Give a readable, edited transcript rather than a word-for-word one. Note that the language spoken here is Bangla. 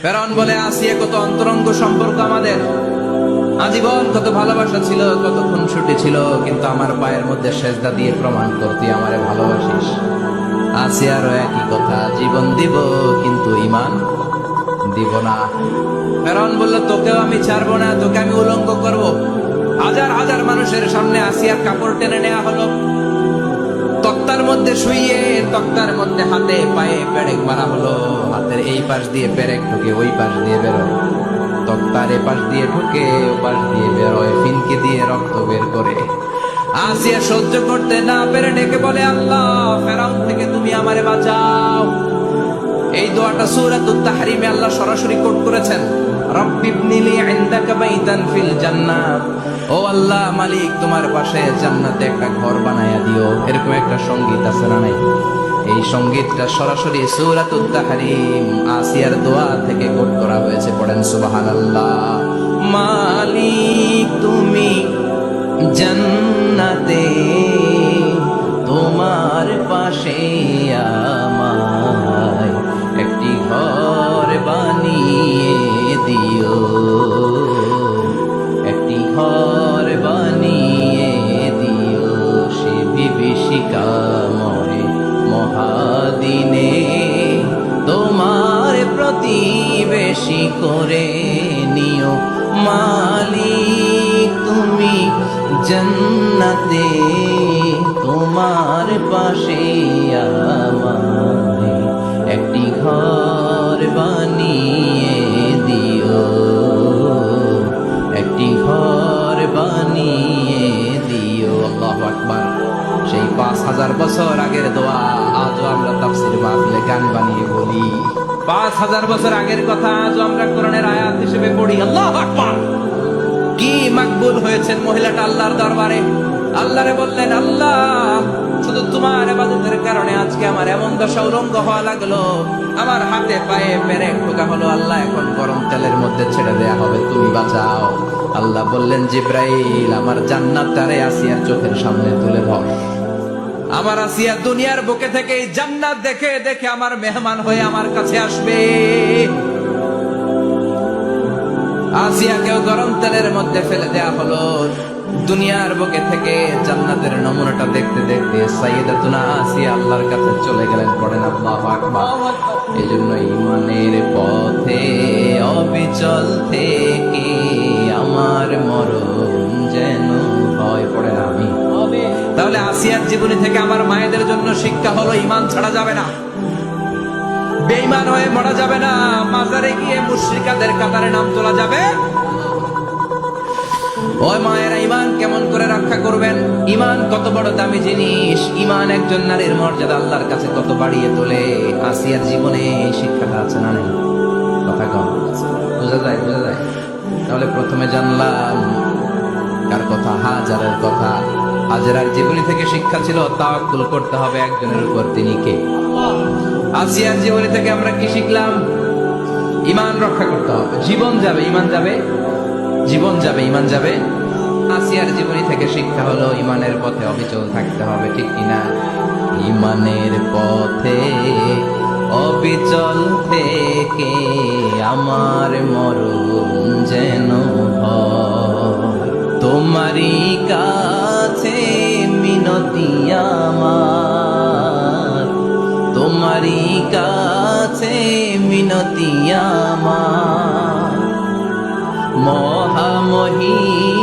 ফেরাউন বলে, আসিয়া কত অন্তরঙ্গ সম্পর্ক আমাদের, আজীবন কত ভালোবাসা ছিল, কত খুনসুটি ছিল, কিন্তু আমার পায়ের মধ্যে সেজদা দিয়ে প্রমাণ কর তুই আমারে ভালোবাসিস। আসিয়ারও একই কথা, জীবন দিব কিন্তু ঈমান দিব না। ফেরাউন বলল, তোকেও আমি ছাড়বো না, তোকে আমি উলঙ্গ করব। হাজার হাজার মানুষের সামনে আসিয়ার কাপড় টেনে নেওয়া হলো, তক্তার মধ্যে শুইয়ে তক্তার মধ্যে হাতে পায়ে পেরেক মারা হলো। হাতের এই পাশ দিয়ে পেরেক ঢুকে ওই পাশ দিয়ে বেরোয়, তক্তার এ পাশ দিয়ে ঢুকে ও পাশ দিয়ে বেরোয়, ফিনকে দিয়ে রক্ত বের করে। আসিয়া সহ্য করতে না পেরে ডেকে বলে, আল্লাহ, ফেরাউন থেকে তুমি আমারে বাঁচাও। এই দোয়াটা সূরাতুত তাহরিমে আল্লাহ সরাসরি কোট করেছেন, রব্বিবনিলি ইনদাকা বাইতান ফিল জান্নাহ। ও আল্লাহ মালিক, তোমার পাশে জান্নাতে একটা ঘর বানায়া দিও। এরকম একটা সংগীত আছে না নাই? এই সংগীতটা সরাসরি সূরাতুত তাহরিম আসিয়ার দোয়া থেকে কোট করা হয়েছে। পড়েন সুবহানাল্লাহ। মালিক তুমি জান্নাতে তোমার পাশে আমায় একটি ঘর বানিয়ে দিও, একটি ঘর বানিয়ে দিও সে বিভীষিকাময় মহাদিনে, তোমার প্রতিবেশী করে নিও। মালিক তুমি জান্নাতে তোমার পাশে আমায় একটি ঘর বানিয়ে দিও, একটি ঘর বানিয়ে দিও। আল্লাহু আকবার। সেই 5000 বছর আগের দোয়া আজও আমরা তাফসীর মাহফিলে গান বানিয়ে বলি। 5000 বছর আগের কথা আজও আমরা কোরআনের আয়াত হিসেবে পড়ি। আল্লাহু আকবার। কি মাকবুল হয়েছেন মহিলাটা আল্লাহর দরবারে। আল্লাহরে বললেন, আল্লাহ, শুধু তোমার ইবাদতের কারণে আজকে আমার এমন দশা উলঙ্গ হওয়া লাগলো, আমার হাতে পায়ে পেরেক ঢোকা হলো। আল্লাহ, এখন গরম তেলের মধ্যে ছেড়ে দেয়া হবে, তুমি বাঁচাও। আল্লাহ বললেন, জিব্রাইল, আমার জান্নাতটারে আসিয়ার চোখের সামনে তুলে ধর। আমার আসিয়া দুনিয়ার বুকে থেকে এই জান্নাত দেখে দেখে আমার মেহমান হয়ে আমার কাছে আসবে। আসিয়াকেও গরম তেলের মধ্যে ফেলে দেয়া হলো। দুনিয়ার বুকে থেকে জান্নাতের নমুনাটা দেখতে দেখতে সাইয়্যিদাতুনা আসিয়া আল্লাহর কাছে চলে গেলেন। পড়েন আল্লাহু আকবার। এজন্য ঈমানের পথে অবিচল থেকে আমার মরণ যেন হয়। পড়েন আমি। তাহলে আসিয়ার জীবনী থেকে আমার মায়েদের জন্য শিক্ষা হলো, ঈমান ছাড়া যাবে না, বেঈমান হয়ে মরা যাবে না, মাজারে গিয়ে মুশরিকাদের কাতারে নাম তোলা যাবে। ওই মায়েরা ঈমান কেমন করে রক্ষা করবেন? ঈমান কত বড় দামি জিনিস। ঈমান একজন নারীর মর্যাদা আল্লাহর কাছে কত বাড়িয়ে তোলে। আসিয়ার জীবনে এই শিক্ষাটা আছে না নেই? কথা কম বোঝা যায়, বোঝা যায়। তাহলে প্রথমে জানলাম কার কথা? হাজারের কথা। হাজারার জীবনী থেকে শিক্ষা ছিল তাওয়াক্কুল করতে হবে একজনের উপর, তিনি কে? আসিয়ার জীবনী থেকে আমরা কি শিখলাম? ঈমান রক্ষা করতে হবে। জীবন যাবে, ঈমান যাবে, জীবন যাবে, ঈমান যাবে। আসিয়ার জীবনী থেকে শিক্ষা হলো ঈমানের পথে অবিচল থাকতে হবে, ঠিক কিনা? ঈমানের পথে অবিচল থেকে আমার মরণ যেন হয়, তোমারই কাছে মিনতি আমার, তোমারই কাছে মিনতি আমার। মহামহিম